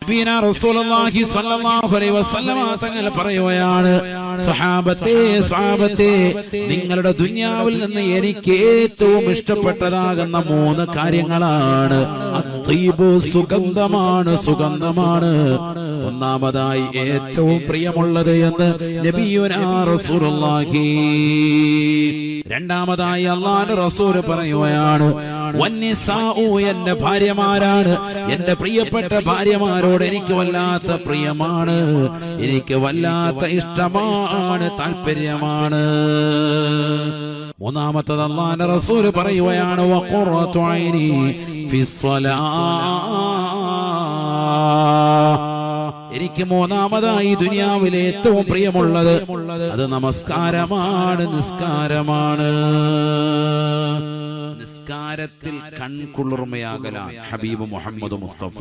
നബിയനാ റസൂലുള്ളാഹി സ്വല്ലല്ലാഹു അലൈഹി വസല്ലമ തങ്ങൾ പറയുകയാണ്, സ്വഹാബത്തെ നിങ്ങളുടെ ദുനിയാവിൽ നിന്ന് എനിക്ക് ഏറ്റവും ഇഷ്ടപ്പെട്ടതാകുന്ന 3 കാര്യങ്ങളാണ്. അത്തീബു സുഗന്ധമാണ്. ഒന്നാമതായി ഏറ്റവും പ്രിയമുള്ളത് എന്ന് നബിയുനാ റസൂലുള്ളാഹി. രണ്ടാമതായി അല്ലാഹുവിന്റെ റസൂൽ പറയുകയാണ്, വന്നിസാഉ എന്റെ ഭാര്യമാരാണ്. എന്റെ പ്രിയപ്പെട്ട ഭാര്യമാരോട് എനിക്ക് വല്ലാത്ത പ്രിയമാണ്, എനിക്ക് വല്ലാത്ത ഇഷ്ടമാണ്, താല്പര്യമാണ്. മൂന്നാമത്തത് അല്ലാഹുവിന്റെ റസൂൽ പറയുകയാണ്, വഖുറതു ഐനി ഫിസ്സലാ. എനിക്ക് മൂന്നാമതായി ദുനിയാവിലെ ഏറ്റവും പ്രിയമുള്ളത് അത് നമസ്കാരമാണ്, നിസ്കാരമാണ്. നിസ്കാരത്തിൽ കൺകുളിർമയാകലാണ് ഹബീബ് മുഹമ്മദ് മുസ്തഫ.